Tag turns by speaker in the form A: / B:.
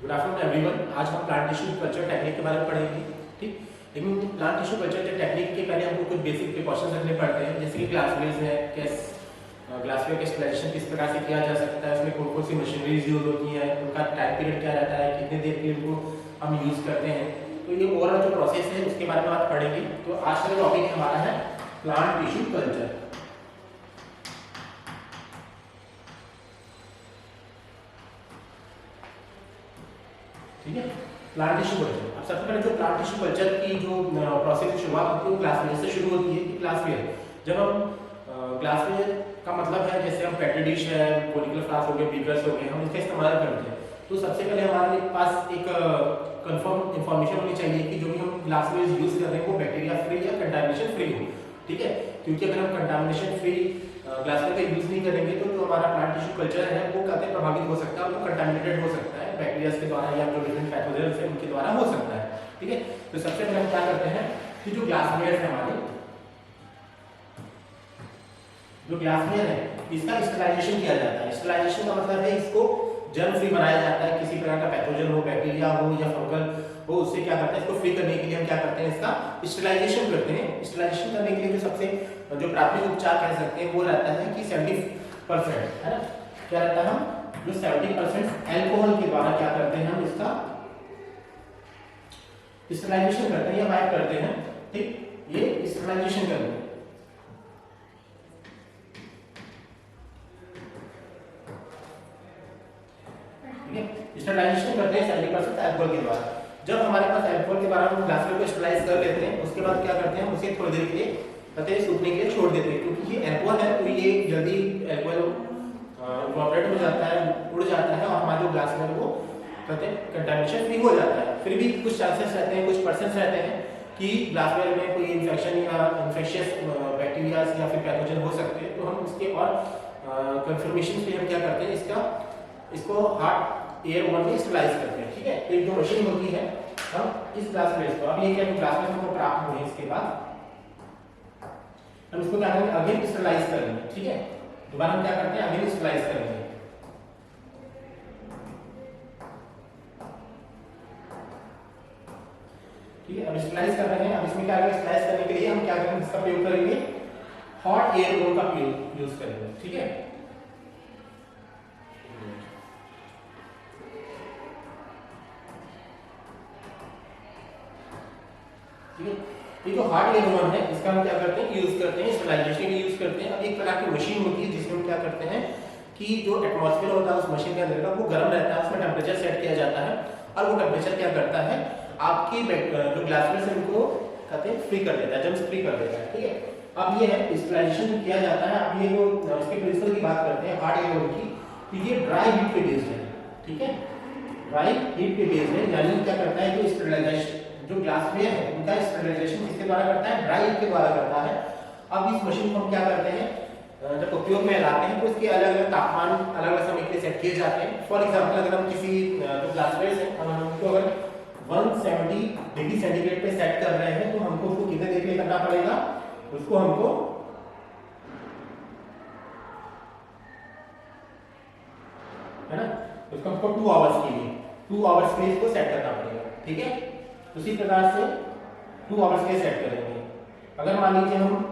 A: Good afternoon everyone. आज हम plant tissue culture technique के बारे में पढ़ेंगे। ठीक, लेकिन प्लांट टिश्यू कल्चर टेक्निक के पहले हमको कुछ बेसिक प्रिकॉशंस रखने पड़ते हैं, जैसे कि ग्लासवेयर्स है, ग्लासवेयर का स्टेरिलाइजेशन किस प्रकार से किया जा सकता है, उसमें कौन कौन सी मशीनरीज यूज होती हैं, उनका टाइम पीरियड क्या रहता है, कितने देर के लिए उनको हम यूज करते हैं। तो ये ओवरऑल जो प्रोसेस है उसके बारे में आज पढ़ेंगे। तो आज का टॉपिक हमारा है प्लांट टिश्यू कल्चर। ठीक है, प्लांट टिश्यू कल्चर। अब सबसे पहले जो प्लांट टिश्यू कल्चर की जो प्रोसेस की शुरुआत होती है वो ग्लासवेयर से शुरू होती है। कि ग्लासवेयर, जब हम ग्लासवेयर का मतलब है जैसे हम पेट्री डिश है, कोनिकल फ्लास्क हो गए, बीकर्स हो गए, हम इसका इस्तेमाल करते हैं। तो सबसे पहले हमारे पास एक कंफर्म इंफॉर्मेशन होनी चाहिए कि जो भी हम ग्लासवेयर यूज कर रहे हैं वो बैक्टीरिया फ्री या कंटामिनेशन फ्री हो। ठीक है, क्योंकि अगर हम कंटामिनेशन फ्री ग्लासवेयर का यूज नहीं करेंगे तो जो हमारा प्लांट टिश्यू कल्चर है वो कहते हैं प्रभावित हो सकता है, वो कंटामिनेटेड हो सकता है बैक्टीरिया के द्वारा या जो डिफरेंट पैथोजेंस है उनके द्वारा हो सकता है। ठीक है, तो सबसे पहले हम क्या करते हैं कि जो ग्लासवेयर है हमारे, जो ग्लासवेयर है इसका स्टेरिलाइजेशन किया जाता है। स्टेरिलाइजेशन का मतलब है इसको जर्म फ्री बनाया जाता है, किसी प्रकार का पैथोजन हो, बैक्टीरिया हो या फंगल हो, उससे क्या करते हैं इसको फ्री करने के लिए हम क्या करते हैं इसका स्टेरिलाइजेशन करते हैं। स्टेरिलाइजेशन करने के लिए जो सबसे जो प्राथमिक उपचार कह सकते हैं वो रहता है कि 70% है ना, क्या रहता है, हम जो 70% अल्कोहल के द्वारा क्या करते हैं हम इसका स्टेरिलाइजेशन करते हैं या वाइप करते हैं। ठीक, ये स्टेरिलाइजेशन करते हैं। स्टेरिलाइजेशन करते हैं 70% अल्कोहल के द्वारा। जब हमारे पास अल्कोहल के द्वारा हम ग्लासवेयर को स्टेरिलाइज कर लेते हैं, उसके बाद क्या करते हैं उसे थोड़ी देर के लिए कहते हैं सूखने के लिए छोड़ देते हैं, क्योंकि ये अल्कोहल है तो ये जल्दी अल्कोहल इवैपोरेट हो जाता है, उड़ जाता है और हमारा जो ग्लासवेयर वो कहते हैं कंटामिनेशन फ्री हो जाता है। फिर भी कुछ चांसेस रहते हैं, कुछ परसेंट रहते हैं कि ग्लासवेयर में कोई इन्फेक्शन या इन्फेक्शियस बैक्टीरिया या फिर पैथोजन हो सकते हैं। तो हम उसके और कंफर्मेशन के लिए हम क्या करते हैं इसको हार्ड एयर ओवन में स्टेरिलाइज करते हैं। ठीक है, एक जो मशीन होती है हम इस ग्लासवेयर को, अब ये क्या ग्लासवेयर हमको प्राप्त हुए, इसके बाद हम इसको क्या करेंगे अगेन स्टेरिलाइज करेंगे। ठीक है, दोबारा हम क्या करते हैं अगेन स्टेरिलाइज करेंगे। ठीक है, अब स्टेरिलाइज कर रहे हैं। अब इसमें क्या करेंगे, स्टेरिलाइज करने के लिए हम क्या करेंगे, इसका प्रयोग करेंगे हॉट एयर ओवन का यूज करेंगे। ठीक है, ये जो हार्ड एयर ओवन है इसका हम क्या करते हैं यूज करते हैं स्टेरिलाइजेशन के लिए यूज करते हैं। अब एक प्रकार की मशीन होती है जिसमें हम क्या करते हैं कि जो एटमॉस्फेयर होता है उस मशीन के अंदर का वो गर्म रहता है, उसमें टेम्परेचर सेट किया जाता है और वो टेम्परेचर क्या करता है आपकी जो ग्लासवेयर से उनको कहते हैं फ्री कर देता है, जर्म्स फ्री कर देता है। ठीक है, अब ये है स्टेरिलाइजेशन किया जाता है। अब ये जो इसके प्रिंसिपल की बात करते हैं हार्ड एयर ओवन की, तो ये ड्राई हीट पे बेस्ड है। ठीक है, ड्राई हीट पे बेस्ड है, यानी क्या करता है जो स्टेरिलाइजेशन जो ग्लासवेयर है उनका स्टेरिलाइजेशन किसके द्वारा करता है, ड्राई हीट के द्वारा करता है। अब इस मशीन को हम क्या करते हैं जब उपयोग में लाते हैं तो इसके अलग अलग तापमान अलग अलग समय के लिए सेट किए जाते हैं। फॉर एग्जांपल अगर हम किसी जो ग्लासवेयर है हम उनको अगर 170 डिग्री सेंटीग्रेड पे सेट कर रहे हैं तो हमको उसको कितने देर के लिए करना पड़ेगा, उसको हमको है ना, उसको हमको 2 आवर्स के लिए इसको सेट करना पड़ेगा। ठीक है, उसी प्रकार से 2 आवर्स के सेट करेंगे। अगर मान लीजिए हम